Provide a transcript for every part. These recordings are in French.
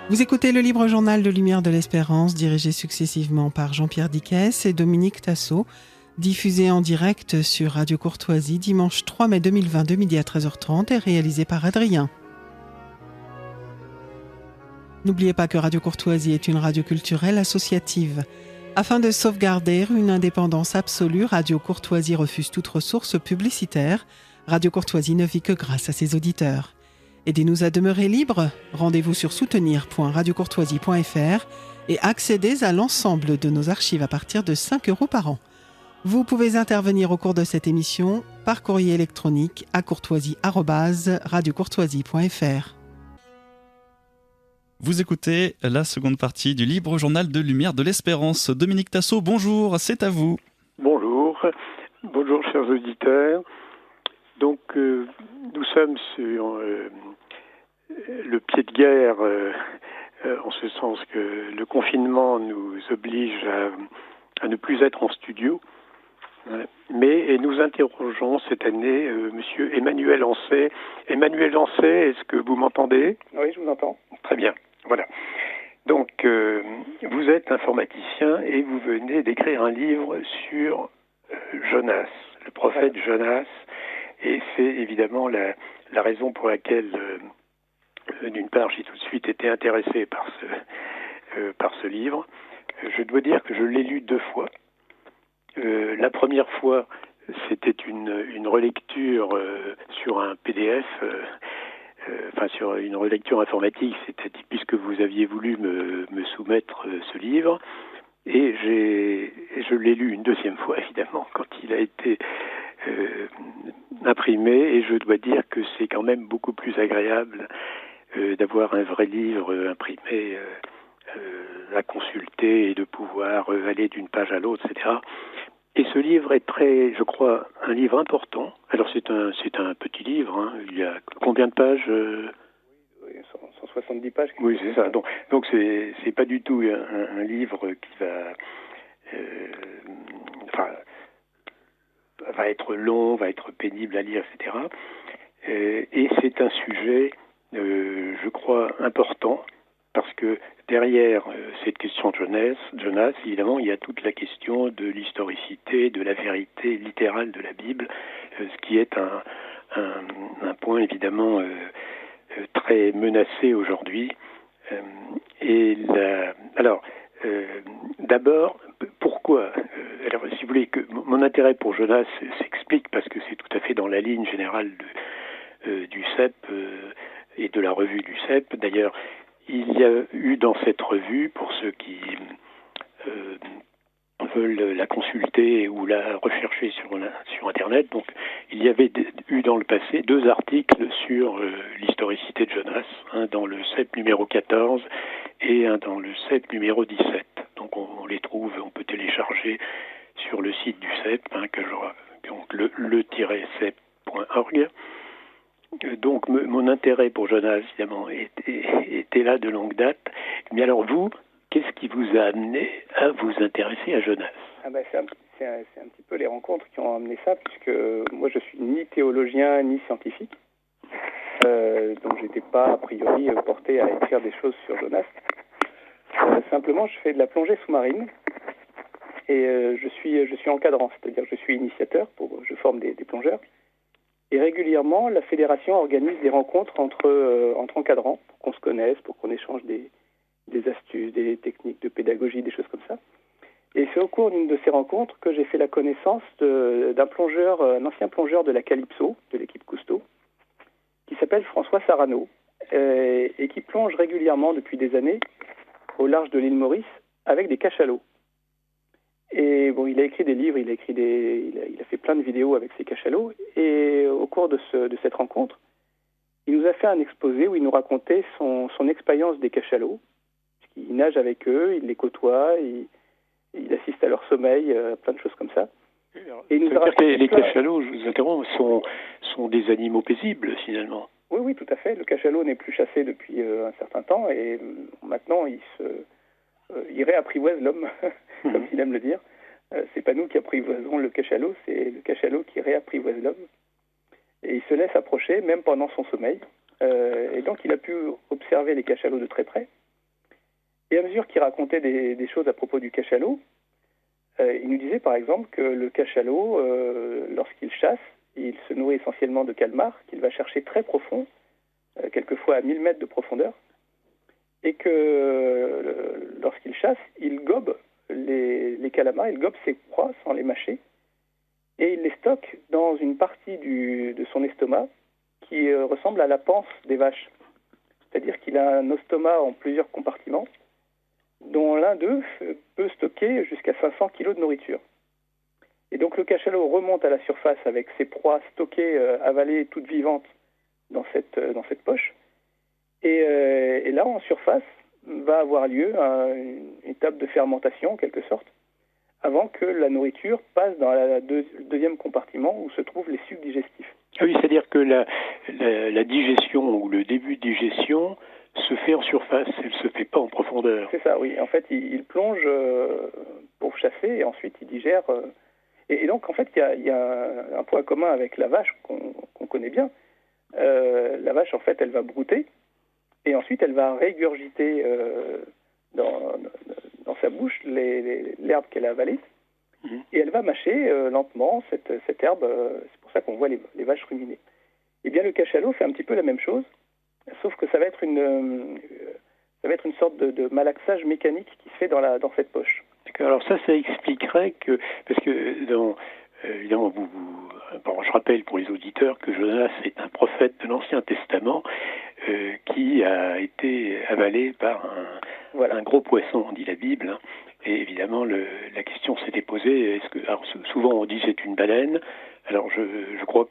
Vous écoutez le libre journal de Lumière de l'Espérance, dirigé successivement par Jean-Pierre Dickès et Dominique Tassot, diffusé en direct sur Radio Courtoisie dimanche 3 mai 2020 de midi à 13h30 et réalisé par Adrien. N'oubliez pas que Radio Courtoisie est une radio culturelle associative. Afin de sauvegarder une indépendance absolue, Radio Courtoisie refuse toute ressource publicitaire. Radio Courtoisie ne vit que grâce à ses auditeurs. Aidez-nous à demeurer libres. Rendez-vous sur soutenir.radiocourtoisie.fr et accédez à l'ensemble de nos archives à partir de 5 € par an. Vous pouvez intervenir au cours de cette émission par courrier électronique à courtoisie@radiocourtoisie.fr. Vous écoutez la seconde partie du libre journal de Lumière de l'Espérance. Dominique Tassot, bonjour, c'est à vous. Bonjour chers auditeurs. Donc nous sommes sur le pied de guerre, en ce sens que le confinement nous oblige à ne plus être en studio. Mais nous interrogeons cette année Monsieur Emmanuel Ancet. Emmanuel Ancet, est-ce que vous m'entendez ? Oui, je vous entends. Très bien, voilà. Donc, vous êtes informaticien et vous venez d'écrire un livre sur Jonas, le prophète Jonas. Et c'est évidemment la raison pour laquelle, d'une part, j'ai tout de suite été intéressé par ce livre. Je dois dire que je l'ai lu 2 fois. La première fois, c'était une relecture sur un PDF, sur une relecture informatique, c'était puisque vous aviez voulu me soumettre ce livre. Et je l'ai lu une 2e fois, évidemment, quand il a été imprimé. Et je dois dire que c'est quand même beaucoup plus agréable d'avoir un vrai livre imprimé à consulter et de pouvoir aller d'une page à l'autre, etc. Et ce livre est je crois, un livre important. Alors c'est un petit livre, hein. Il y a combien de pages Oui, 170 pages. Oui, c'est ça. Donc c'est pas du tout un livre qui va être long, va être pénible à lire, etc. Et c'est un sujet, je crois, important, parce que derrière cette question de Jonas, évidemment, il y a toute la question de l'historicité, de la vérité littérale de la Bible, ce qui est un point évidemment très menacé aujourd'hui. D'abord, pourquoi alors, si vous voulez, que mon intérêt pour Jonas s'explique parce que c'est tout à fait dans la ligne générale du CEP et de la revue du CEP. D'ailleurs, il y a eu dans cette revue, pour ceux qui veulent la consulter ou la rechercher sur Internet, donc il y avait eu dans le passé 2 articles sur l'historicité de Jonas, un dans le CEP numéro 14 et un dans le CEP numéro 17. Donc on les trouve, on peut télécharger sur le site du CEP, donc le-cep.org. Donc mon intérêt pour Jonas, évidemment, était là de longue date. Mais alors vous, qu'est-ce qui vous a amené à vous intéresser à Jonas ? C'est un petit peu les rencontres qui ont amené ça, puisque moi je suis ni théologien ni scientifique. Donc j'étais pas a priori porté à écrire des choses sur Jonas. Simplement je fais de la plongée sous-marine et je suis encadrant, c'est-à-dire je suis initiateur, je forme des plongeurs. Et régulièrement, la fédération organise des rencontres entre encadrants, pour qu'on se connaisse, pour qu'on échange des astuces, des techniques de pédagogie, des choses comme ça. Et c'est au cours d'une de ces rencontres que j'ai fait la connaissance d'un plongeur, un ancien plongeur de la Calypso, de l'équipe Cousteau, qui s'appelle François Sarano, et qui plonge régulièrement depuis des années au large de l'île Maurice avec des cachalots. Et bon, il a écrit des livres, il a fait plein de vidéos avec ses cachalots. Et au cours de cette rencontre, il nous a fait un exposé où il nous racontait son expérience des cachalots. Il nage avec eux, il les côtoie, il assiste à leur sommeil, plein de choses comme ça. Et il nous a raconté les cachalots, je vous interromps, sont des animaux paisibles finalement. Oui, tout à fait. Le cachalot n'est plus chassé depuis un certain temps et maintenant il réapprivoise l'homme, comme il aime le dire. C'est pas nous qui apprivoisons le cachalot, c'est le cachalot qui réapprivoise l'homme. Et il se laisse approcher, même pendant son sommeil. Et donc il a pu observer les cachalots de très près. Et à mesure qu'il racontait des choses à propos du cachalot, il nous disait par exemple que le cachalot, lorsqu'il chasse, il se nourrit essentiellement de calmars qu'il va chercher très profond, quelquefois à 1000 mètres de profondeur, et que lorsqu'il chasse, il gobe les calamars, il gobe ses proies sans les mâcher, et il les stocke dans une partie de son estomac qui ressemble à la panse des vaches. C'est-à-dire qu'il a un estomac en plusieurs compartiments, dont l'un d'eux peut stocker jusqu'à 500 kg de nourriture. Et donc le cachalot remonte à la surface avec ses proies stockées, avalées, toutes vivantes dans cette poche. Et là, en surface, va avoir lieu une étape de fermentation, en quelque sorte, avant que la nourriture passe dans le deuxième compartiment où se trouvent les sucs digestifs. Ah oui, c'est-à-dire que la digestion ou le début de digestion se fait en surface, elle ne se fait pas en profondeur. C'est ça, oui. En fait, il plonge pour chasser et ensuite il digère. Et donc, en fait, il y a un point commun avec la vache qu'on connaît bien. La vache, en fait, elle va brouter et ensuite elle va régurgiter dans sa bouche l'herbe qu'elle a avalée. Et elle va mâcher lentement cette herbe. C'est pour ça qu'on voit les vaches ruminer. Eh bien, le cachalot fait un petit peu la même chose, sauf que ça va être une sorte de malaxage mécanique qui se fait dans cette poche. Alors ça expliquerait que, parce que évidemment, je rappelle pour les auditeurs que Jonas est un prophète de l'Ancien Testament qui a été avalé par un gros poisson, dit la Bible. Hein. Et évidemment, la question s'était posée, alors souvent on dit c'est une baleine, alors je crois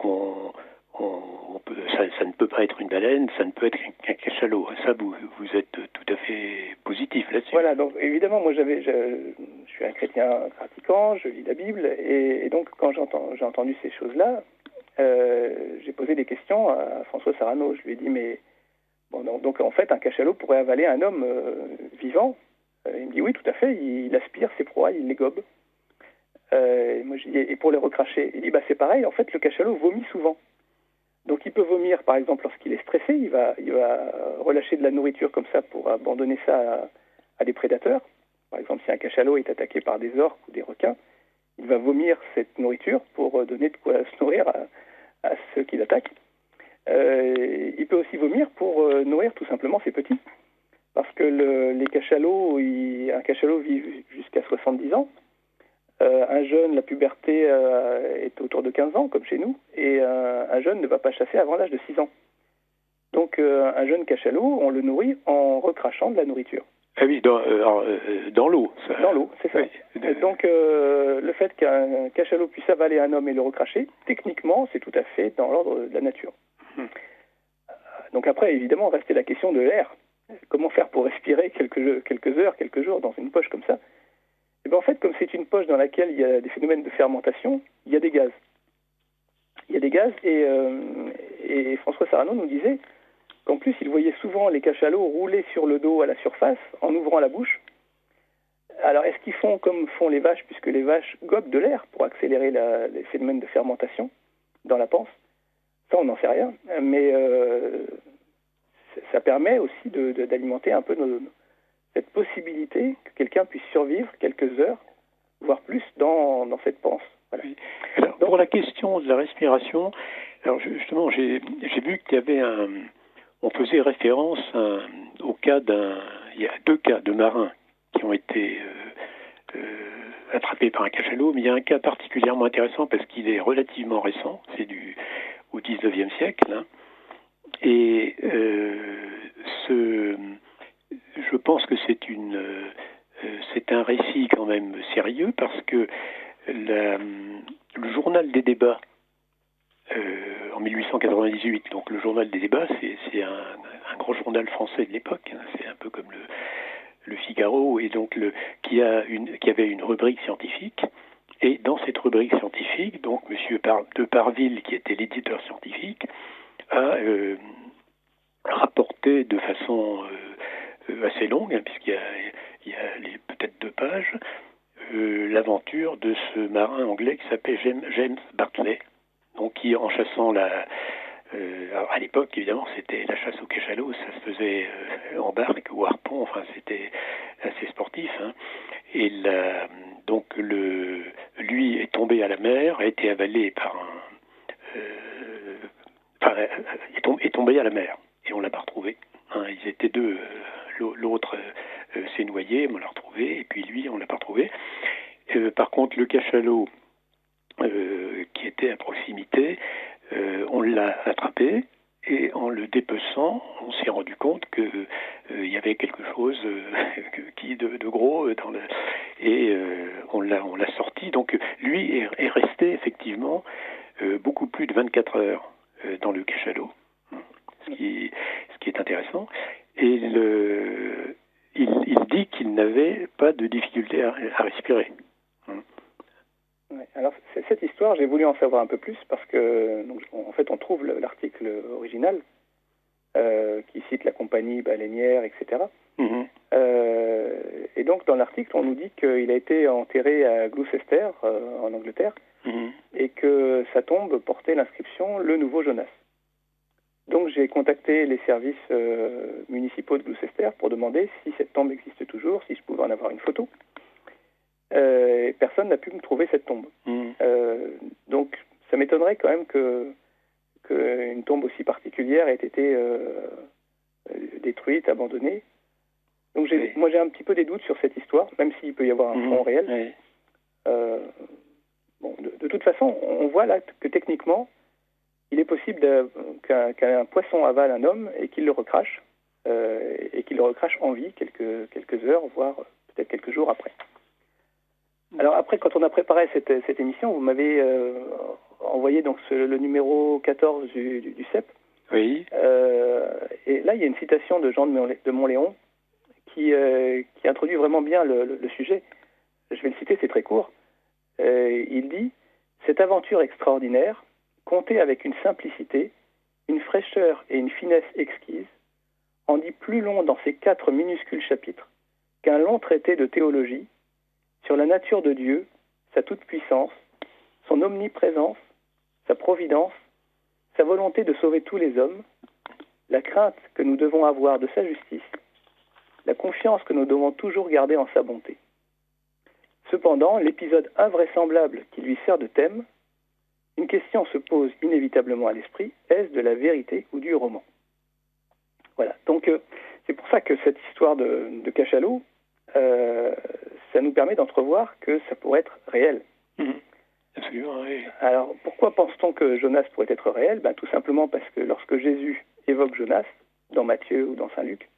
ça ne peut pas être une baleine, ça ne peut être qu'un cachalot. Ça, vous êtes tout à fait positif là-dessus. Voilà, donc évidemment, moi je suis un chrétien pratiquant, je lis la Bible, et donc quand j'ai entendu ces choses-là, j'ai posé des questions à François Sarano. Je lui ai dit, mais bon, donc en fait, un cachalot pourrait avaler un homme vivant. Il me dit oui, tout à fait, il aspire ses proies, il les gobe. Moi, je dis, et pour les recracher, il dit c'est pareil, en fait, le cachalot vomit souvent. Donc il peut vomir, par exemple, lorsqu'il est stressé, il va relâcher de la nourriture comme ça pour abandonner ça à des prédateurs. Par exemple, si un cachalot est attaqué par des orques ou des requins, il va vomir cette nourriture pour donner de quoi se nourrir à ceux qui l'attaquent. Il peut aussi vomir pour nourrir tout simplement ses petits. Parce que un cachalot vit jusqu'à 70 ans. Un jeune, la puberté est autour de 15 ans, comme chez nous, et un jeune ne va pas chasser avant l'âge de 6 ans. Donc un jeune cachalot, on le nourrit en recrachant de la nourriture. Ah oui, dans l'eau. Ça. Dans l'eau, c'est ça. Oui. Donc le fait qu'un cachalot puisse avaler un homme et le recracher, techniquement, c'est tout à fait dans l'ordre de la nature. Donc après, évidemment, restait la question de l'air. Comment faire pour respirer quelques heures, quelques jours dans une poche comme ça? Et bien en fait, comme c'est une poche dans laquelle il y a des phénomènes de fermentation, il y a des gaz. Il y a des gaz et François Sarano nous disait qu'en plus, il voyait souvent les cachalots rouler sur le dos à la surface en ouvrant la bouche. Alors, est-ce qu'ils font comme font les vaches, puisque les vaches gobent de l'air pour accélérer les phénomènes de fermentation dans la panse? Ça, on n'en sait rien, mais ça permet aussi d'alimenter un peu cette possibilité que quelqu'un puisse survivre quelques heures, voire plus, dans cette panse. Voilà. Alors, pour la question de la respiration, alors justement, j'ai vu qu'il y avait on faisait référence au cas il y a 2 cas de marins qui ont été attrapés par un cachalot, mais il y a un cas particulièrement intéressant parce qu'il est relativement récent, c'est au 19e siècle, hein, et je pense que c'est un récit quand même sérieux parce que le journal des débats en 1898, donc le journal des débats, c'est un grand journal français de l'époque, hein, c'est un peu comme le Figaro, et donc qui avait une rubrique scientifique, et dans cette rubrique scientifique, donc M. de Parville, qui était l'éditeur scientifique, a rapporté de façon assez longue, hein, puisqu'il y a peut-être 2 pages, l'aventure de ce marin anglais qui s'appelait James Bartley, donc qui, en chassant Alors à l'époque, évidemment, c'était la chasse au cachalot, ça se faisait en barque ou harpon, enfin c'était assez sportif. Hein. Et donc lui est tombé à la mer, a été avalé par est tombé à la mer et on l'a pas retrouvé. Hein. Ils étaient deux, l'autre s'est noyé, on l'a retrouvé, et puis lui, on l'a pas retrouvé. Par contre, le cachalot qui était à proximité, on l'a attrapé et en le dépeçant, on s'est rendu compte que il y avait quelque chose de gros dans le et on l'a sorti. Donc lui est resté effectivement beaucoup plus de 24 heures dans le cachalot, ce qui est intéressant. Et il dit qu'il n'avait pas de difficulté à respirer. Ouais, alors cette histoire, j'ai voulu en savoir un peu plus parce que, donc, en fait, on trouve l'article original qui cite la compagnie baleinière, etc. Mm-hmm. Et donc, dans l'article, on nous dit qu'il a été enterré à Gloucester, en Angleterre, Mm-hmm. et que sa tombe portait l'inscription « Le nouveau Jonas ». Donc, j'ai contacté les services municipaux de Gloucester pour demander si cette tombe existe toujours, si je pouvais en avoir une photo. Personne n'a pu me trouver cette tombe. Donc, ça m'étonnerait quand même qu'une tombe aussi particulière ait été détruite, abandonnée. Donc, moi, j'ai un petit peu des doutes sur cette histoire, même s'il peut y avoir un fond réel. Bon, de toute façon, on voit là que techniquement, il est possible qu'un poisson avale un homme et qu'il le recrache, en vie quelques heures, voire peut-être quelques jours après. Alors après, quand on a préparé cette émission, vous m'avez envoyé donc le numéro 14 du CEP. Oui. Et là, il y a une citation de Jean de Montléon qui introduit vraiment bien le sujet. Je vais le citer, c'est très court. Il dit « Cette aventure extraordinaire, contée avec une simplicité, une fraîcheur et une finesse exquise, en dit plus long dans ces 4 minuscules chapitres qu'un long traité de théologie sur la nature de Dieu, sa toute-puissance, son omniprésence, sa providence, sa volonté de sauver tous les hommes, la crainte que nous devons avoir de sa justice, la confiance que nous devons toujours garder en sa bonté. Cependant, l'épisode invraisemblable qui lui sert de thème, une question se pose inévitablement à l'esprit, est-ce de la vérité ou du roman ? Voilà, donc c'est pour ça que cette histoire de cachalot, ça nous permet d'entrevoir que ça pourrait être réel. Absolument, oui. Alors, pourquoi pense-t-on que Jonas pourrait être réel ? Tout simplement parce que lorsque Jésus évoque Jonas, dans Matthieu ou dans Saint Luc,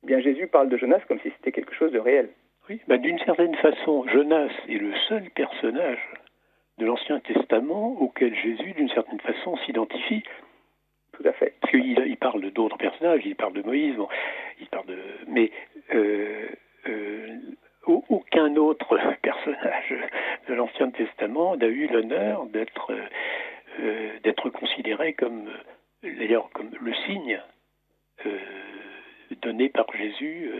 eh bien Jésus parle de Jonas comme si c'était quelque chose de réel. Oui, d'une certaine façon, Jonas est le seul personnage de l'Ancien Testament auquel Jésus, d'une certaine façon, s'identifie. Tout à fait. Parce qu'il parle d'autres personnages, il parle de Moïse, il parle de... Mais aucun autre personnage de l'Ancien Testament n'a eu l'honneur d'être considéré comme le signe donné par Jésus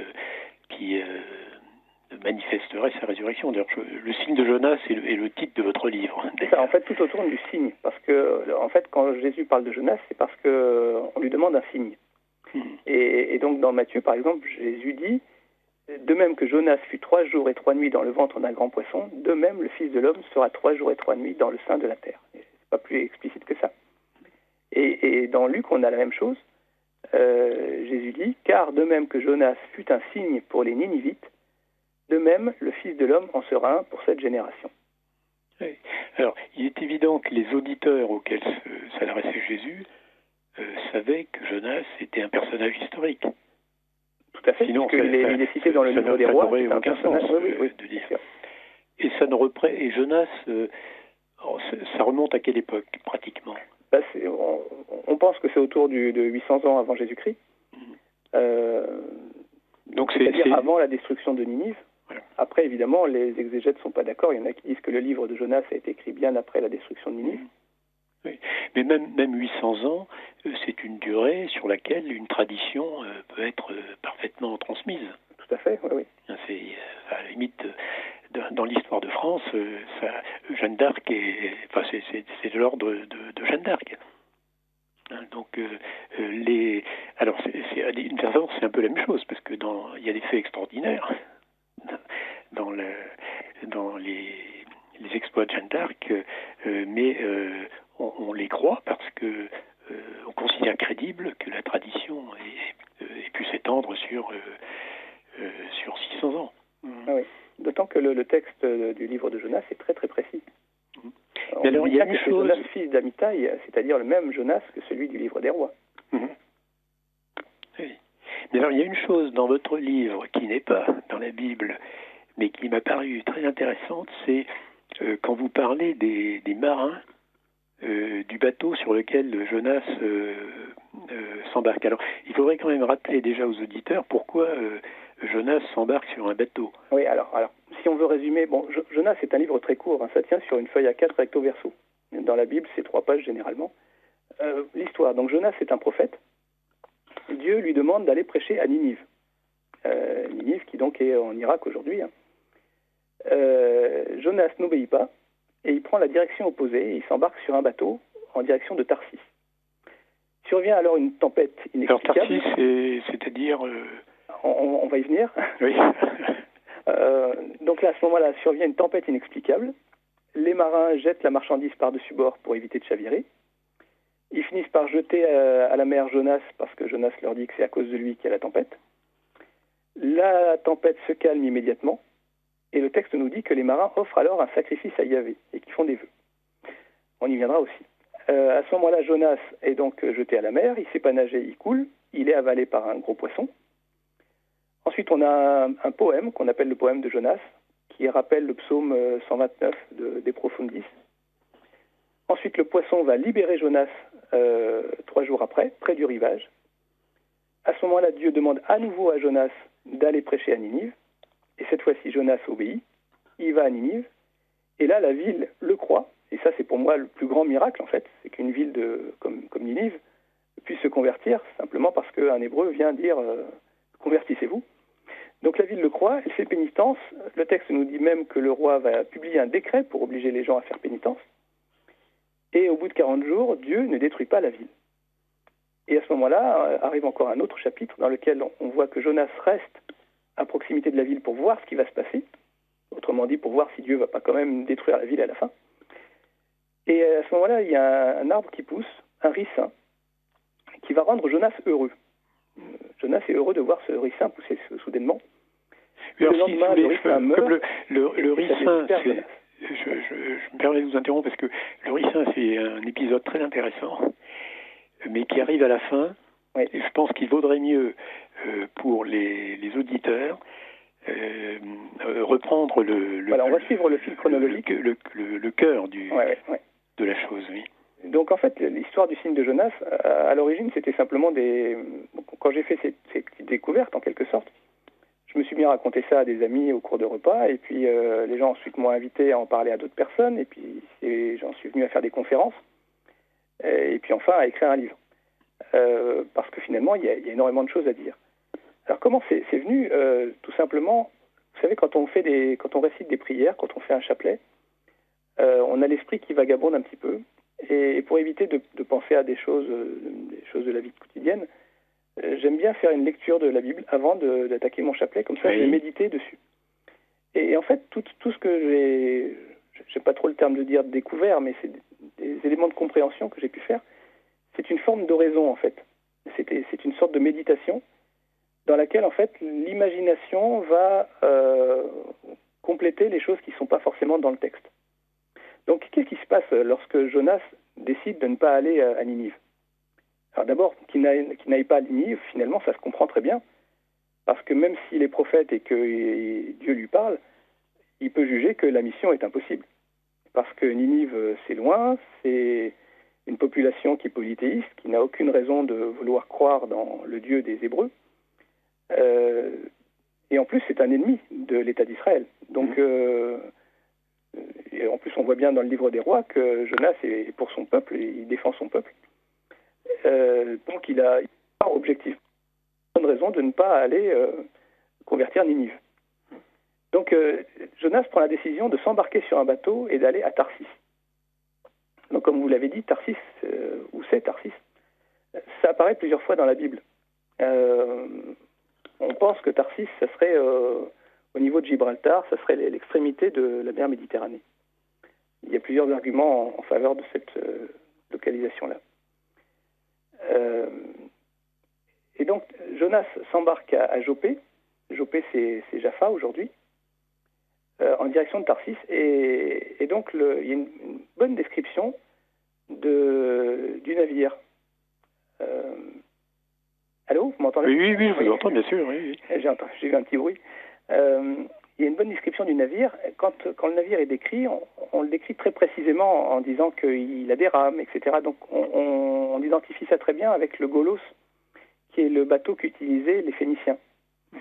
qui manifesterait sa résurrection. D'ailleurs, le signe de Jonas est le titre de votre livre. C'est ça, en fait, tout autour du signe. Parce que, en fait, quand Jésus parle de Jonas, c'est parce qu'on lui demande un signe. Et donc, dans Matthieu, par exemple, Jésus dit « De même que Jonas fut 3 jours et 3 nuits dans le ventre d'un grand poisson, de même le Fils de l'homme sera 3 jours et 3 nuits dans le sein de la terre. » C'est pas plus explicite que ça. Et dans Luc, on a la même chose. Jésus dit « Car de même que Jonas fut un signe pour les Ninivites, de même, le Fils de l'homme en sera un pour cette génération. » Oui. Alors, il est évident que les auditeurs auxquels s'adressait Jésus savaient que Jonas était un personnage historique. Tout à fait, sinon il est cité dans le livre des rois. Ça n'aurait aucun sens de dire. Et et Jonas, ça remonte à quelle époque, pratiquement ? On pense que c'est autour de 800 ans avant Jésus-Christ. Donc c'est-à-dire avant la destruction de Ninive. Voilà. Après, évidemment, les exégètes ne sont pas d'accord. Il y en a qui disent que le livre de Jonas a été écrit bien après la destruction de Ninive. Oui. Mais même 800 ans, c'est une durée sur laquelle une tradition peut être parfaitement transmise. Tout à fait, oui. C'est à la limite, dans l'histoire de France, Jeanne d'Arc c'est de l'ordre de Jeanne d'Arc. Donc, alors, d'une certaine façon, c'est un peu la même chose, parce que il y a des faits extraordinaires dans les exploits de Jeanne d'Arc, mais on les croit parce que on considère crédible que la tradition ait pu s'étendre sur 600 ans. Ah oui. D'autant que le texte du livre de Jonas est très très précis. Mais alors, il y a une chose... Jonas, fils d'Amitai, c'est-à-dire le même Jonas que celui du livre des rois. Oui. Mais alors, il y a une chose dans votre livre qui n'est pas dans la Bible, mais qui m'a paru très intéressante, c'est quand vous parlez des marins du bateau sur lequel Jonas s'embarque. Alors, il faudrait quand même rappeler déjà aux auditeurs pourquoi Jonas s'embarque sur un bateau. Oui, alors si on veut résumer, bon, Jonas est un livre très court, ça tient sur une feuille A4 recto verso. Dans la Bible, c'est 3 pages généralement. L'histoire, donc Jonas est un prophète. Dieu lui demande d'aller prêcher à Ninive. Ninive qui donc est en Irak aujourd'hui. Jonas n'obéit pas et il prend la direction opposée et il s'embarque sur un bateau en direction de Tarsis. Survient alors une tempête inexplicable. Alors Tarsis, c'est-à-dire... On va y venir. Oui. Donc là, à ce moment-là, survient une tempête inexplicable. Les marins jettent la marchandise par-dessus bord pour éviter de chavirer. Ils finissent par jeter à la mer Jonas parce que Jonas leur dit que c'est à cause de lui qu'il y a la tempête. La tempête se calme immédiatement et le texte nous dit que les marins offrent alors un sacrifice à Yahvé et qu'ils font des vœux. On y viendra aussi. À ce moment-là, Jonas est donc jeté à la mer, il ne sait pas nager, il coule, il est avalé par un gros poisson. Ensuite, on a un poème qu'on appelle le poème de Jonas, qui rappelle le psaume 129 des Profundis. Ensuite, le poisson va libérer Jonas 3 jours après, près du rivage. À ce moment-là, Dieu demande à nouveau à Jonas d'aller prêcher à Ninive. Et cette fois-ci, Jonas obéit. Il va à Ninive. Et là, la ville le croit. Et ça, c'est pour moi le plus grand miracle, en fait. C'est qu'une ville comme Ninive puisse se convertir simplement parce qu'un Hébreu vient dire « convertissez-vous ». Donc la ville le croit, elle fait pénitence. Le texte nous dit même que le roi va publier un décret pour obliger les gens à faire pénitence. Et au bout de 40 jours, Dieu ne détruit pas la ville. Et à ce moment-là, arrive encore un autre chapitre dans lequel on voit que Jonas reste à proximité de la ville pour voir ce qui va se passer. Autrement dit, pour voir si Dieu ne va pas quand même détruire la ville à la fin. Et à ce moment-là, il y a un arbre qui pousse, un ricin, qui va rendre Jonas heureux. Jonas est heureux de voir ce ricin pousser soudainement. Alors, le lendemain, le ricin meurt. Le ricin, je me permets de vous interrompre parce que le ricin, c'est un épisode très intéressant, mais qui arrive à la fin. Oui. Et je pense qu'il vaudrait mieux pour les auditeurs reprendre voilà, on va suivre le fil chronologique. Le cœur de la chose, oui. Donc en fait, l'histoire du signe de Jonas, à l'origine, c'était simplement quand j'ai fait ces petites découvertes, en quelque sorte, je me suis mis à raconter ça à des amis au cours de repas, et puis les gens ensuite m'ont invité à en parler à d'autres personnes, et puis j'en suis venu à faire des conférences, et puis enfin à écrire un livre. Parce que finalement, il y a énormément de choses à dire. Alors comment c'est venu tout simplement, vous savez, quand on récite des prières, quand on fait un chapelet, on a l'esprit qui vagabonde un petit peu, et pour éviter de penser à des choses de la vie quotidienne, j'aime bien faire une lecture de la Bible avant d'attaquer mon chapelet, comme ça je vais méditer dessus. Et en fait, tout ce que j'aime pas trop le terme de dire découvert, mais c'est des éléments de compréhension que j'ai pu faire, c'est une forme d'oraison en fait. C'est une sorte de méditation dans laquelle en fait l'imagination va compléter les choses qui ne sont pas forcément dans le texte. Donc qu'est-ce qui se passe lorsque Jonas décide de ne pas aller à Ninive? Alors d'abord, qu'il n'aille pas à Ninive, finalement ça se comprend très bien, parce que même s'il est prophète et que Dieu lui parle, il peut juger que la mission est impossible. Parce que Ninive, c'est loin, c'est une population qui est polythéiste, qui n'a aucune raison de vouloir croire dans le Dieu des Hébreux. Et en plus, c'est un ennemi de l'État d'Israël. Donc, et en plus, on voit bien dans le livre des rois que Jonas est pour son peuple, et il défend son peuple. Donc, il a objectivement une raison de ne pas aller convertir Ninive. Donc, Jonas prend la décision de s'embarquer sur un bateau et d'aller à Tarsis. Donc, comme vous l'avez dit, Tarsis, où c'est Tarsis? Ça apparaît plusieurs fois dans la Bible. On pense que Tarsis, ça serait au niveau de Gibraltar, ça serait l'extrémité de la mer Méditerranée. Il y a plusieurs arguments en faveur de cette localisation-là. Et donc, Jonas s'embarque à Joppé. Joppé, c'est Jaffa aujourd'hui, en direction de Tarsis. Et donc, il y a une bonne description du navire. Allô, vous m'entendez ? Oui, je vous entends, bien sûr. Oui. J'ai eu un petit bruit. Il y a une bonne description du navire. Quand le navire est décrit, on le décrit très précisément en disant qu'il a des rames, etc. Donc on identifie ça très bien avec le Golos, qui est le bateau qu'utilisaient les Phéniciens.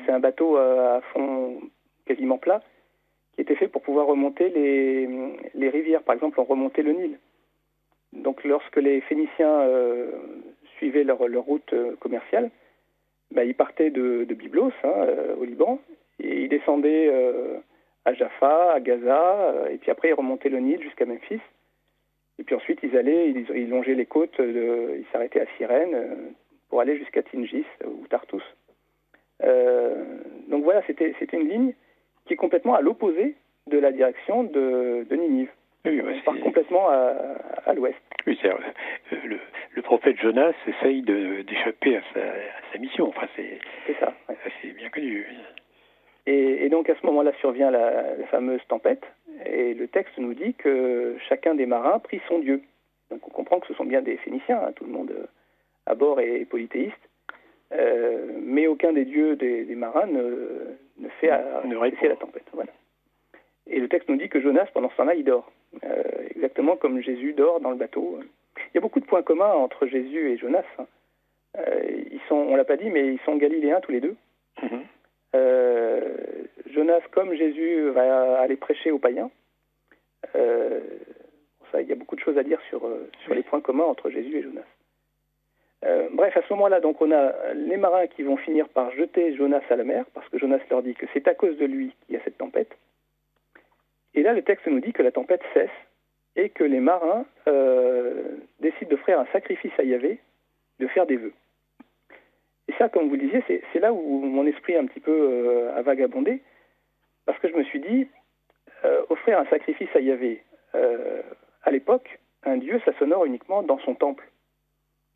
C'est un bateau à fond quasiment plat, qui était fait pour pouvoir remonter les rivières. Par exemple, on remontait le Nil. Donc lorsque les Phéniciens suivaient leur route commerciale, ils partaient de Byblos, au Liban, et ils descendaient à Jaffa, à Gaza, et puis après ils remontaient le Nil jusqu'à Memphis. Et puis ensuite ils longeaient les côtes, ils s'arrêtaient à Cyrène pour aller jusqu'à Tingis ou Tartous. Donc voilà, c'était une ligne qui est complètement à l'opposé de la direction de Ninive. Oui, on part complètement à l'ouest. Oui, le prophète Jonas essaye d'échapper à sa mission. Enfin, c'est ça. Ouais. C'est bien connu. Et donc à ce moment-là survient la fameuse tempête, et le texte nous dit que chacun des marins prie son Dieu. Donc on comprend que ce sont bien des Phéniciens, tout le monde à bord est polythéiste, mais aucun des dieux des marins ne fait cesser la tempête. Voilà. Et le texte nous dit que Jonas, pendant ce temps-là, il dort. Exactement comme Jésus dort dans le bateau. Il y a beaucoup de points communs entre Jésus et Jonas. On l'a pas dit, mais ils sont galiléens tous les deux. Jonas, comme Jésus, va aller prêcher aux païens. Il y a beaucoup de choses à dire sur les points communs entre Jésus et Jonas. Bref, à ce moment-là, donc, on a les marins qui vont finir par jeter Jonas à la mer, parce que Jonas leur dit que c'est à cause de lui qu'il y a cette tempête. Et là, le texte nous dit que la tempête cesse et que les marins décident d'offrir un sacrifice à Yahvé, de faire des vœux. Et ça, comme vous le disiez, c'est là où mon esprit un petit peu a vagabondé, parce que je me suis dit, offrir un sacrifice à Yahvé, à l'époque, un dieu, ça s'honore uniquement dans son temple.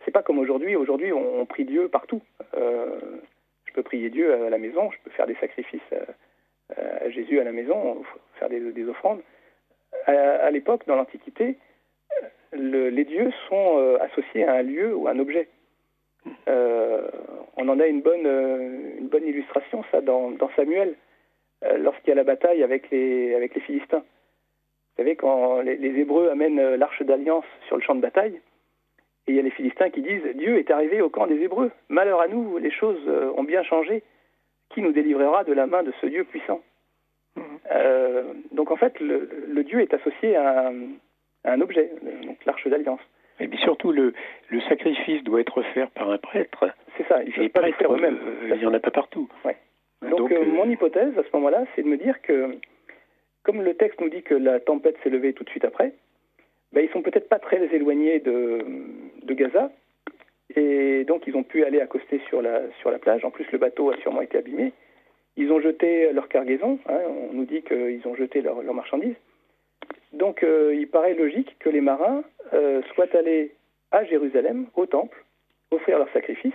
C'est pas comme aujourd'hui. Aujourd'hui, on prie Dieu partout. Je peux prier Dieu à la maison, je peux faire des sacrifices à Jésus à la maison, faire des offrandes. À l'époque, dans l'Antiquité, les dieux sont associés à un lieu ou à un objet. On en a une bonne illustration, ça, dans Samuel, lorsqu'il y a la bataille avec les Philistins. Vous savez, quand les Hébreux amènent l'arche d'alliance sur le champ de bataille, et il y a les Philistins qui disent « Dieu est arrivé au camp des Hébreux. Malheur à nous, les choses ont bien changé. Qui nous délivrera de la main de ce Dieu puissant ?» Donc en fait, le Dieu est associé à un objet, donc l'arche d'alliance. Et puis surtout, le sacrifice doit être fait par un prêtre. C'est ça, ils ne peuvent pas le faire eux-mêmes. Il n'y en a pas partout. Ouais. Donc mon hypothèse, à ce moment-là, c'est de me dire que, comme le texte nous dit que la tempête s'est levée tout de suite après, ils sont peut-être pas très éloignés de Gaza, et donc ils ont pu aller accoster sur la plage. En plus, le bateau a sûrement été abîmé. Ils ont jeté leur cargaison, on nous dit qu'ils ont jeté leur marchandises. Donc il paraît logique que les marins soient allés à Jérusalem, au temple, offrir leur sacrifice,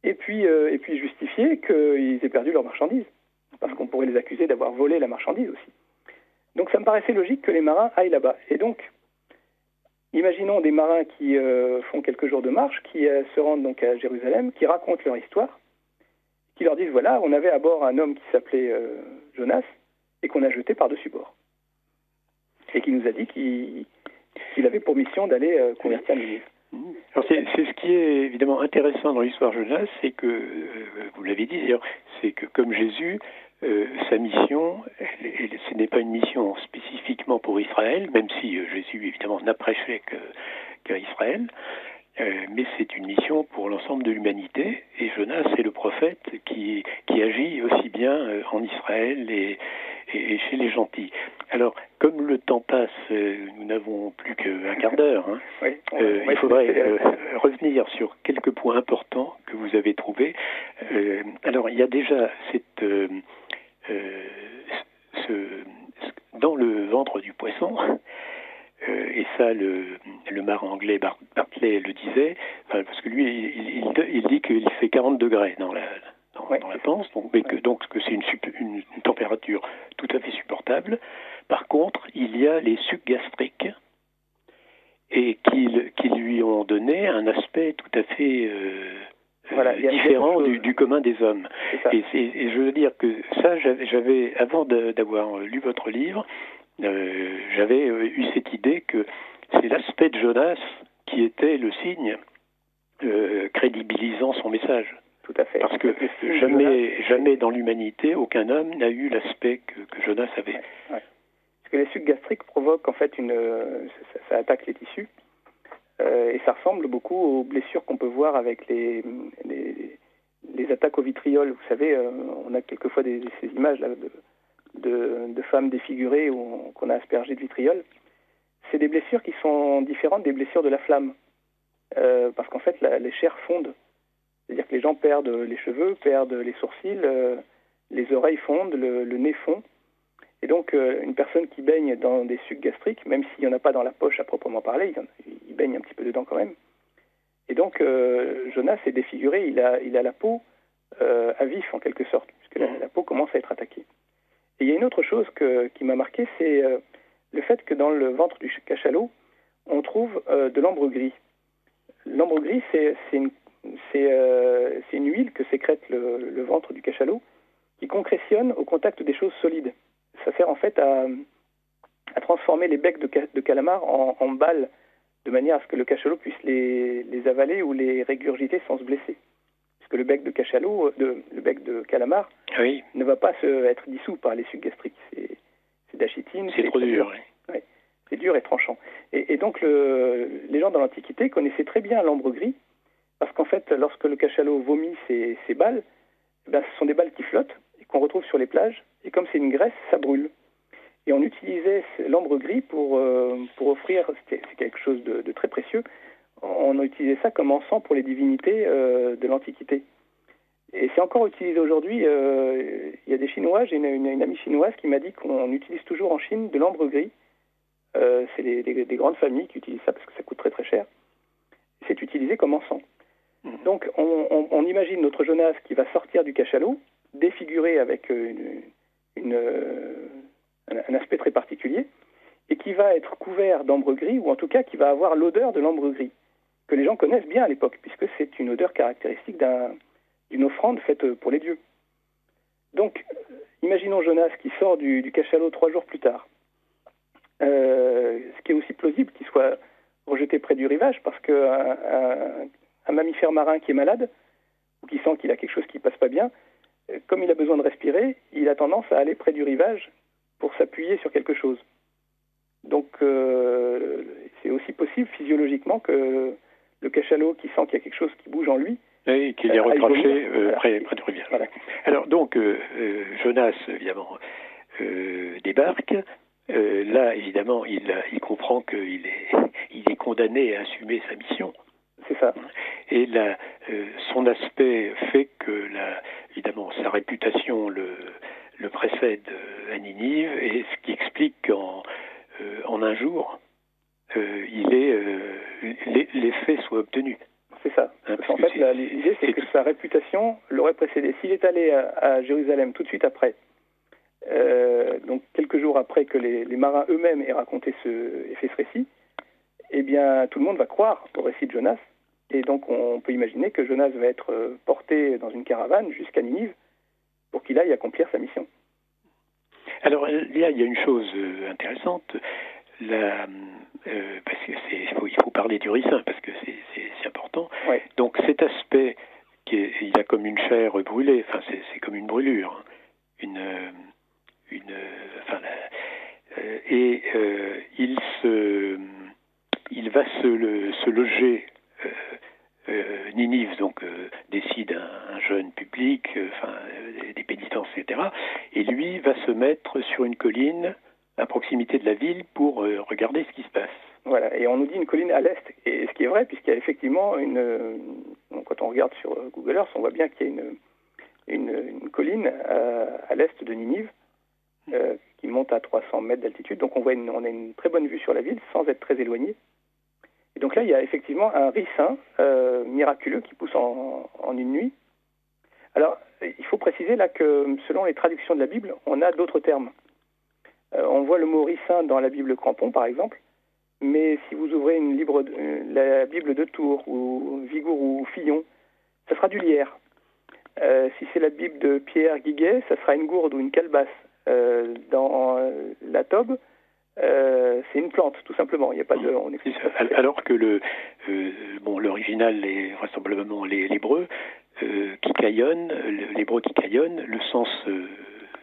et puis justifier qu'ils aient perdu leur marchandise, parce qu'on pourrait les accuser d'avoir volé la marchandise aussi. Donc ça me paraissait logique que les marins aillent là-bas. Et donc, imaginons des marins qui font quelques jours de marche, qui se rendent donc à Jérusalem, qui racontent leur histoire, qui leur disent, voilà, on avait à bord un homme qui s'appelait Jonas, et qu'on a jeté par-dessus bord. Et qui nous a dit qu'il avait pour mission d'aller convertir Ninive. Alors c'est ce qui est évidemment intéressant dans l'histoire de Jonas, c'est que, vous l'avez dit d'ailleurs, c'est que comme Jésus, sa mission, ce n'est pas une mission spécifiquement pour Israël, même si Jésus évidemment n'a prêché qu'à Israël, mais c'est une mission pour l'ensemble de l'humanité, et Jonas est le prophète qui agit aussi bien en Israël et chez les gentils. Alors, comme le temps passe, nous n'avons plus qu'un quart d'heure. Hein, oui, il faudrait revenir sur quelques points importants que vous avez trouvés. Alors, il y a déjà dans le ventre du poisson, et ça, le marin anglais Bartley le disait, parce que lui, il dit qu'il fait 40 degrés dans la panse, donc que c'est une température tout à fait supportable. Par contre, il y a les sucs gastriques et qui lui ont donné un aspect tout à fait différent du commun des hommes. Et je veux dire que ça, j'avais avant d'avoir lu votre livre, j'avais eu cette idée que c'est l'aspect de Jonas qui était le signe crédibilisant son message. Tout à fait. Parce que jamais dans l'humanité, aucun homme n'a eu l'aspect que Jonas avait. Ouais. Parce que les sucs gastriques provoquent en fait ça attaque les tissus et ça ressemble beaucoup aux blessures qu'on peut voir avec les attaques au vitriol. Vous savez, on a quelquefois ces images là de femmes défigurées qu'on a aspergées de vitriol. C'est des blessures qui sont différentes des blessures de la flamme. Parce qu'en fait, les chairs fondent. C'est-à-dire que les gens perdent les cheveux, perdent les sourcils, les oreilles fondent, le nez fond. Et donc, une personne qui baigne dans des sucs gastriques, même s'il n'y en a pas dans la poche à proprement parler, il baigne un petit peu dedans quand même. Et donc, Jonas est défiguré, il a la peau à vif en quelque sorte, puisque la peau commence à être attaquée. Et il y a une autre chose qui m'a marqué, c'est le fait que dans le ventre du cachalot, on trouve de l'ambre gris. L'ambre gris, c'est une huile que sécrète le ventre du cachalot qui concrétionne au contact des choses solides. Ça sert en fait à transformer les becs de calamar en balles de manière à ce que le cachalot puisse les avaler ou les régurgiter sans se blesser. Parce que le bec de cachalot, le bec de calamar, ne va pas être dissous par les sucs gastriques. C'est d'achitine. C'est trop dur. Oui. C'est dur et tranchant. Et donc les gens dans l'Antiquité connaissaient très bien l'ambre gris, parce qu'en fait, lorsque le cachalot vomit ces balles, ce sont des balles qui flottent et qu'on retrouve sur les plages. Et comme c'est une graisse, ça brûle. Et on utilisait l'ambre gris pour offrir, c'est quelque chose de très précieux, on utilisait ça comme encens pour les divinités de l'Antiquité. Et c'est encore utilisé aujourd'hui. Il y a des Chinois, j'ai une amie chinoise qui m'a dit qu'on utilise toujours en Chine de l'ambre gris. C'est des grandes familles qui utilisent ça parce que ça coûte très très cher. C'est utilisé comme encens. Donc on imagine notre Jonas qui va sortir du cachalot, défiguré avec un aspect très particulier, et qui va être couvert d'ambre gris, ou en tout cas qui va avoir l'odeur de l'ambre gris, que les gens connaissent bien à l'époque, puisque c'est une odeur caractéristique d'une offrande faite pour les dieux. Donc, imaginons Jonas qui sort du cachalot 3 jours plus tard, ce qui est aussi plausible qu'il soit rejeté près du rivage, parce qu'un mammifère marin qui est malade, ou qui sent qu'il a quelque chose qui ne passe pas bien, comme il a besoin de respirer, il a tendance à aller près du rivage pour s'appuyer sur quelque chose. Donc, c'est aussi possible physiologiquement que le cachalot qui sent qu'il y a quelque chose qui bouge en lui, et qu'il est recraché près du rivage. Voilà. Alors donc, Jonas, évidemment, débarque. Là, évidemment, il comprend qu'il est condamné à assumer sa mission. C'est ça. Et son aspect fait que, évidemment, sa réputation le précède à Ninive, et ce qui explique qu'en un jour, les faits soient obtenus. C'est ça. En fait, l'idée, c'est que sa réputation l'aurait précédé. S'il est allé à Jérusalem tout de suite après, donc quelques jours après que les marins eux-mêmes aient raconté fait ce récit, eh bien, tout le monde va croire au récit de Jonas. Et donc, on peut imaginer que Jonas va être porté dans une caravane jusqu'à Ninive pour qu'il aille accomplir sa mission. Alors, il y a une chose intéressante, parce que il faut parler du ricin, parce que c'est important. Ouais. Donc, cet aspect, il a comme une chair brûlée, enfin, c'est comme une brûlure, il va se loger. Ninive donc décide un jeûne public, des pénitences, etc. et lui va se mettre sur une colline à proximité de la ville pour regarder ce qui se passe. Voilà, et on nous dit une colline à l'est, et ce qui est vrai, puisqu'il y a effectivement quand on regarde sur Google Earth, on voit bien qu'il y a une colline à l'est de Ninive, qui monte à 300 mètres d'altitude, donc on a une très bonne vue sur la ville, sans être très éloigné. Et donc là, il y a effectivement un ricin miraculeux qui pousse en une nuit. Alors, il faut préciser là que, selon les traductions de la Bible, on a d'autres termes. On voit le mot ricin dans la Bible Crampon, par exemple, mais si vous ouvrez la Bible de Tours, ou Vigoureux, ou Fillon, ça sera du lierre. Si c'est la Bible de Pierre Guiguet, ça sera une gourde ou une calebasse. Dans la Tobe, c'est une plante, tout simplement. Il n'y a pas de. Alors que l'original est vraisemblablement l'hébreu, kikayon, l'hébreu kikayon, le sens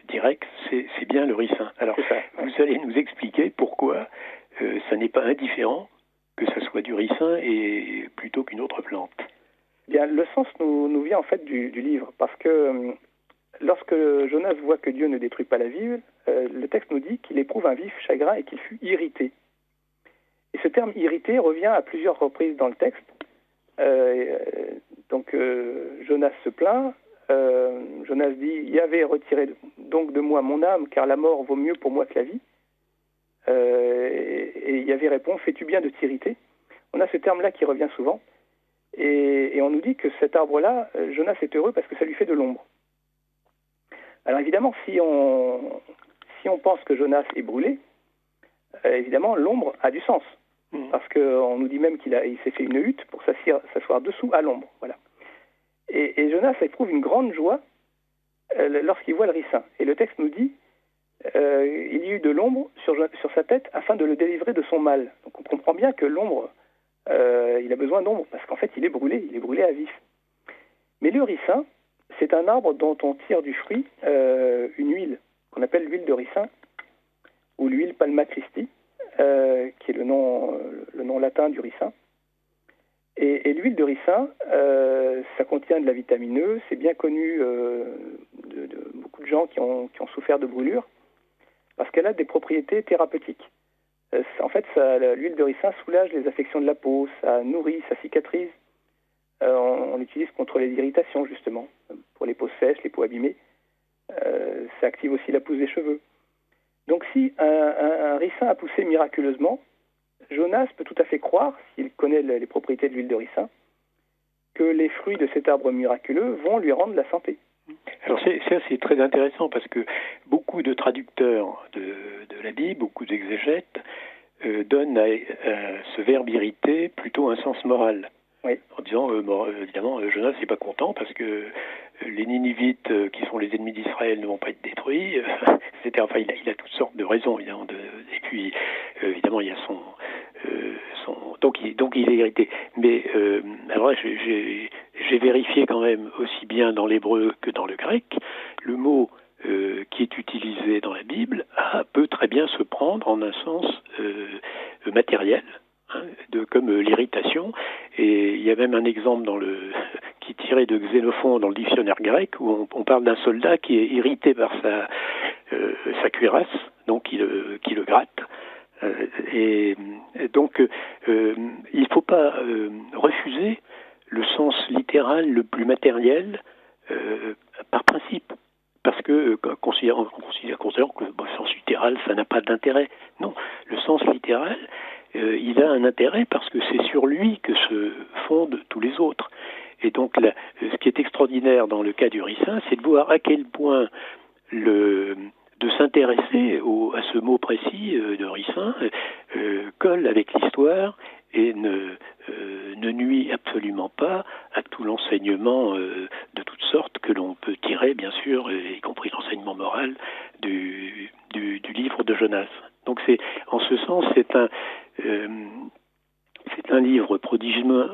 direct, c'est bien le ricin. Alors, vous allez nous expliquer pourquoi ça n'est pas indifférent que ça soit du ricin et plutôt qu'une autre plante. Bien, le sens nous vient en fait du livre, parce que lorsque Jonas voit que Dieu ne détruit pas la ville, le texte nous dit qu'il éprouve un vif chagrin et qu'il fut irrité. Et ce terme irrité revient à plusieurs reprises dans le texte. Donc Jonas se plaint. Jonas dit « Yahvé, retirez donc de moi mon âme, car la mort vaut mieux pour moi que la vie. » Et Yahvé répond « Fais-tu bien de t'irriter ?» On a ce terme-là qui revient souvent. Et on nous dit que cet arbre-là, Jonas est heureux parce que ça lui fait de l'ombre. Alors évidemment, si on pense que Jonas est brûlé, évidemment, l'ombre a du sens. Parce qu'on nous dit même qu'il s'est fait une hutte pour s'asseoir dessous à l'ombre. Voilà. Et Jonas éprouve une grande joie lorsqu'il voit le ricin. Et le texte nous dit il y eut de l'ombre sur sa tête afin de le délivrer de son mal. Donc on comprend bien que l'ombre, il a besoin d'ombre, parce qu'en fait, il est brûlé à vif. Mais le ricin, c'est un arbre dont on tire du fruit une huile, qu'on appelle l'huile de ricin, ou l'huile Palma Christi, qui est le nom latin du ricin. Et l'huile de ricin, ça contient de la vitamine E, c'est bien connu de beaucoup de gens qui ont souffert de brûlures, parce qu'elle a des propriétés thérapeutiques. En fait, l'huile de ricin soulage les affections de la peau, ça nourrit, ça cicatrise. On l'utilise contre les irritations, justement, pour les peaux sèches, les peaux abîmées. Ça active aussi la pousse des cheveux. Donc si un ricin a poussé miraculeusement, Jonas peut tout à fait croire, s'il connaît les propriétés de l'huile de ricin, que les fruits de cet arbre miraculeux vont lui rendre la santé. Alors c'est très intéressant, parce que beaucoup de traducteurs de la Bible, beaucoup d'exégètes, donnent à ce verbe irriter plutôt un sens moral. Oui. En disant, évidemment, Jonas n'est pas content parce que les Ninivites, qui sont les ennemis d'Israël, ne vont pas être détruits, etc. Enfin, il a toutes sortes de raisons, évidemment. Et puis, évidemment, il y a son donc il est irrité. Mais alors là, j'ai vérifié quand même, aussi bien dans l'hébreu que dans le grec, le mot qui est utilisé dans la Bible peut très bien se prendre en un sens matériel, comme l'irritation. Et il y a même un exemple qui est tiré de Xénophon dans le dictionnaire grec, où on parle d'un soldat qui est irrité par sa cuirasse, donc qui le gratte. Et donc il ne faut pas refuser le sens littéral le plus matériel par principe, parce que considérant que le sens littéral ça n'a pas d'intérêt. Non, le sens littéral il a un intérêt parce que c'est sur lui que se fondent tous les autres. Et donc ce qui est extraordinaire dans le cas du ricin, c'est de voir à quel point de s'intéresser à ce mot précis de ricin colle avec l'histoire et ne nuit absolument pas à tout l'enseignement de toutes sortes que l'on peut tirer, bien sûr, y compris l'enseignement moral du livre de Jonas. Donc en ce sens, c'est un livre prodigieusement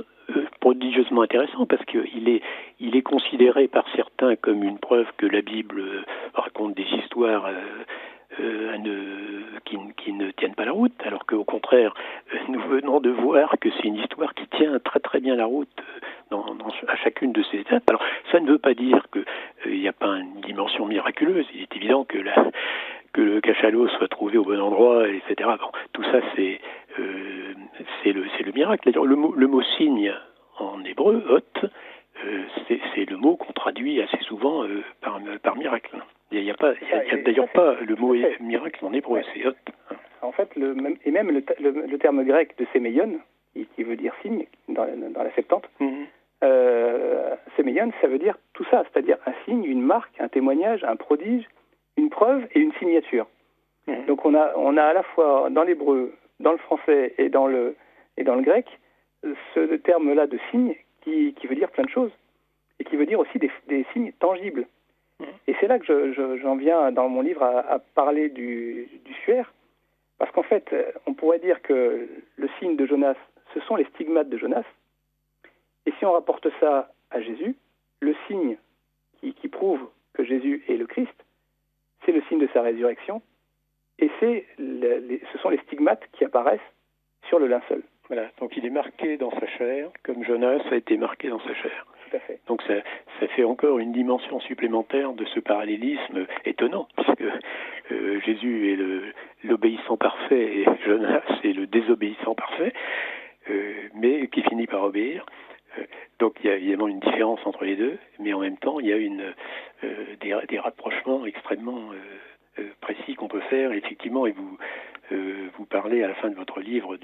intéressant, parce qu'il est considéré par certains comme une preuve que la Bible raconte des histoires qui ne tiennent pas la route, alors qu'au contraire, nous venons de voir que c'est une histoire qui tient très très bien la route à chacune de ces étapes. Alors, ça ne veut pas dire qu'il n'y a pas une dimension miraculeuse. Il est évident que le cachalot soit trouvé au bon endroit, etc. Bon, tout ça, c'est le miracle. D'ailleurs, le mot signe en hébreu, hot, c'est le mot qu'on traduit assez souvent par miracle. Il n'y a d'ailleurs pas le mot miracle en hébreu, c'est hot. En fait, même le terme grec de séméion, qui veut dire signe dans la Septante, séméion, ça veut dire tout ça, c'est-à-dire un signe, une marque, un témoignage, un prodige, une preuve et une signature. Donc on a à la fois dans l'hébreu, dans le français et dans le grec, ce terme-là de signe qui veut dire plein de choses et qui veut dire aussi des signes tangibles. Et c'est là que j'en viens dans mon livre à parler du suaire, parce qu'en fait, on pourrait dire que le signe de Jonas, ce sont les stigmates de Jonas, et si on rapporte ça à Jésus, le signe qui prouve que Jésus est le Christ, c'est le signe de sa résurrection, et ce sont les stigmates qui apparaissent sur le linceul. Voilà, donc il est marqué dans sa chair, comme Jonas a été marqué dans sa chair. Tout à fait. Donc ça fait encore une dimension supplémentaire de ce parallélisme étonnant, puisque Jésus est l'obéissant parfait et Jonas est le désobéissant parfait, mais qui finit par obéir. Donc il y a évidemment une différence entre les deux, mais en même temps il y a des rapprochements extrêmement précis qu'on peut faire. Effectivement, et vous parlez à la fin de votre livre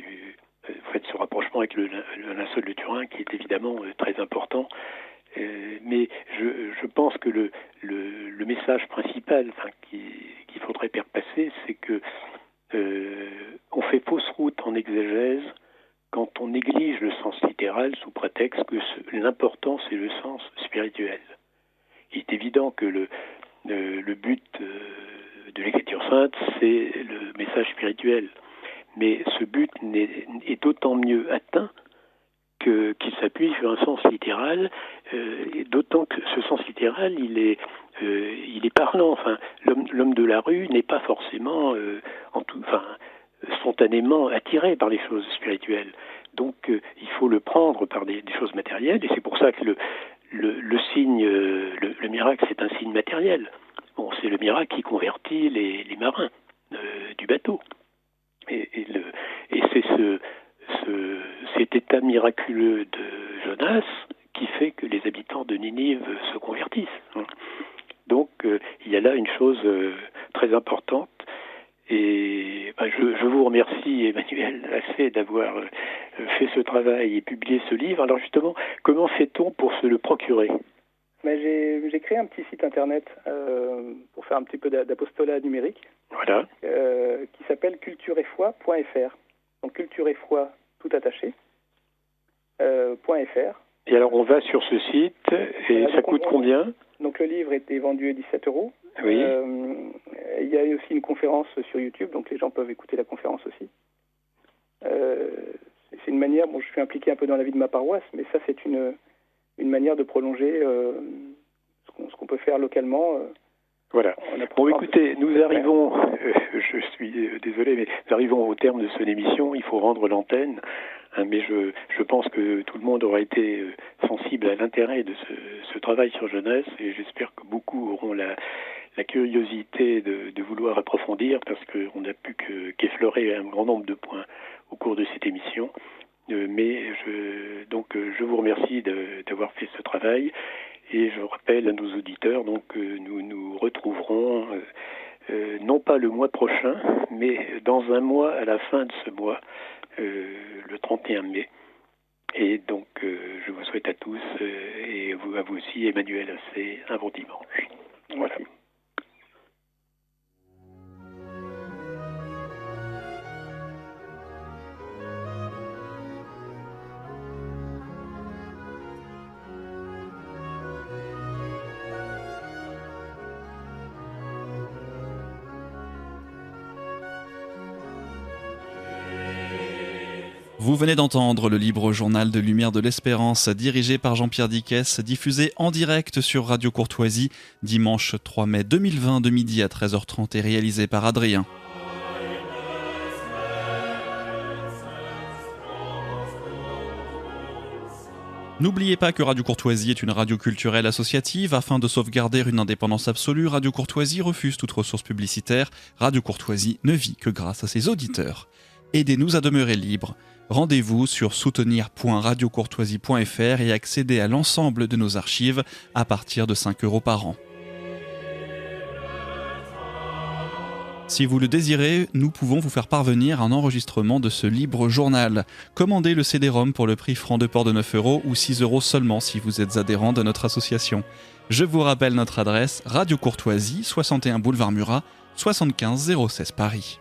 vous faites ce rapprochement avec le linceul de Turin qui est évidemment très important. Mais je pense que le message principal qu'il faudrait faire passer, c'est que on fait fausse route en exégèse quand on néglige le sens littéral sous prétexte que l'important c'est le sens spirituel. Il est évident que le but de l'écriture sainte, c'est le message spirituel. Mais ce but est d'autant mieux atteint qu'il s'appuie sur un sens littéral, et d'autant que ce sens littéral, il est parlant. Enfin, l'homme de la rue n'est pas forcément, spontanément attiré par les choses spirituelles. Donc, il faut le prendre par des choses matérielles, et c'est pour ça que le signe, le miracle, c'est un signe matériel. Bon, c'est le miracle qui convertit les marins du bateau. Et c'est cet état miraculeux de Jonas qui fait que les habitants de Ninive se convertissent. Donc, il y a là une chose très importante. Et je vous remercie, Emmanuel, assez d'avoir fait ce travail et publié ce livre. Alors justement, comment fait-on pour se le procurer ? J'ai créé un petit site internet pour faire un petit peu d'apostolat numérique. Voilà. Qui s'appelle cultureetfoi.fr. Donc culture et foi tout attaché. .fr. Et alors on va sur ce site et ça coûte combien ? Donc le livre était vendu à 17 €. Oui. Il y a aussi une conférence sur YouTube, donc les gens peuvent écouter la conférence aussi. C'est une manière, je suis impliqué un peu dans la vie de ma paroisse, mais ça c'est une manière de prolonger ce qu'on peut faire localement. Voilà. Bon, écoutez, nous arrivons, je suis désolé, mais nous arrivons au terme de cette émission. Il faut rendre l'antenne, mais je pense que tout le monde aura été sensible à l'intérêt de ce travail sur Jonas, et j'espère que beaucoup auront la curiosité de vouloir approfondir, parce qu'on n'a pu qu'effleurer un grand nombre de points au cours de cette émission. Mais je vous remercie d'avoir fait ce travail. Et je rappelle à nos auditeurs que nous nous retrouverons non pas le mois prochain, mais dans un mois, à la fin de ce mois, le 31 mai. Et donc, je vous souhaite à tous, et à vous aussi, Emmanuel Assé, un bon dimanche. Voilà. Vous venez d'entendre le libre journal de Lumière de l'Espérance, dirigé par Jean-Pierre Dickès, diffusé en direct sur Radio Courtoisie, dimanche 3 mai 2020 de midi à 13h30 et réalisé par Adrien. N'oubliez pas que Radio Courtoisie est une radio culturelle associative. Afin de sauvegarder une indépendance absolue, Radio Courtoisie refuse toute ressource publicitaire. Radio Courtoisie ne vit que grâce à ses auditeurs. Aidez-nous à demeurer libres. Rendez-vous sur soutenir.radiocourtoisie.fr et accédez à l'ensemble de nos archives à partir de 5 € par an. Si vous le désirez, nous pouvons vous faire parvenir un enregistrement de ce libre journal. Commandez le CD-ROM pour le prix franc de port de 9 € ou 6 € seulement si vous êtes adhérent de notre association. Je vous rappelle notre adresse, Radio Courtoisie, 61 boulevard Murat, 75 016 Paris.